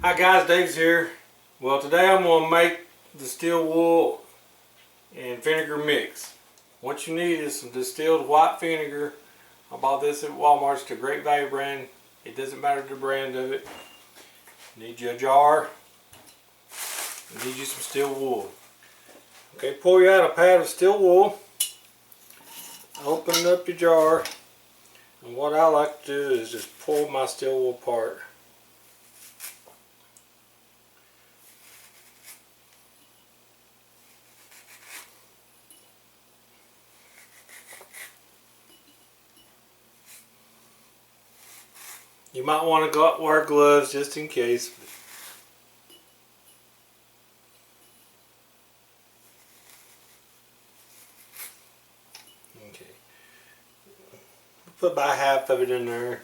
Hi guys, Dave's here. Well, today I'm going to make the steel wool and vinegar mix. What you need is some distilled white vinegar. I bought this at Walmart. It's a great value brand. It doesn't matter the brand of it. You need you a jar. You need you some steel wool. Okay, pour you out a pad of steel wool. Open up your jar. And what I like to do is just pull my steel wool apart. You might want to go out and wear gloves just in case. Okay. Put about half of it in there.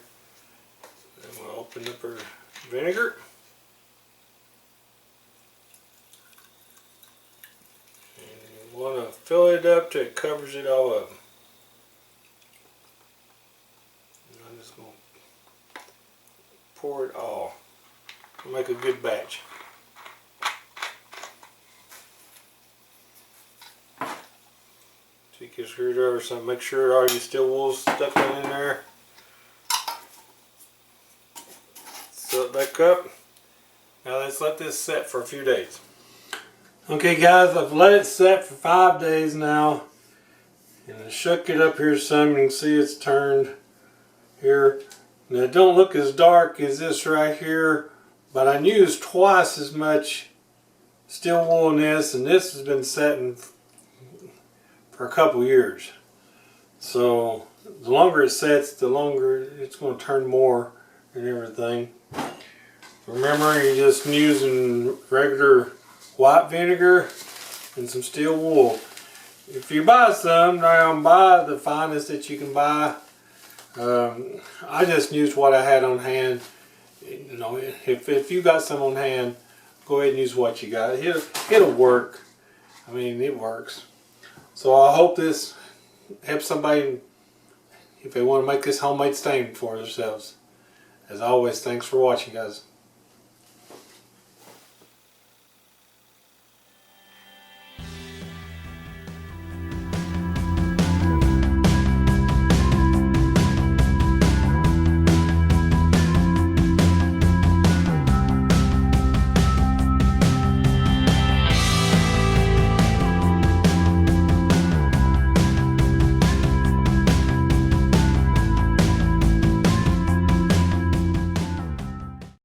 Then we'll open up our vinegar. And you want to fill it up till it covers it all up. I'm just going to pour it all. Make a good batch. Take your screwdriver or something. Make sure all your steel wool's stuck in there. Fill it back up. Now let's let this set for a few days. Okay guys, I've let it set for 5 days now. And I shook it up here some. You can see it's turned here. Now it don't look as dark as this right here, but I used twice as much steel wool in this, and this has been setting for a couple years. So the longer it sets, the longer it's going to turn more and everything. Remember, you're just using regular white vinegar and some steel wool. If you buy some, now buy the finest that you can buy. I just used what I had on hand. You know, if you got some on hand, go ahead and use what you got. It'll work. I mean, it works. So I hope this helps somebody if they want to make this homemade stain for themselves. As always, thanks for watching, guys.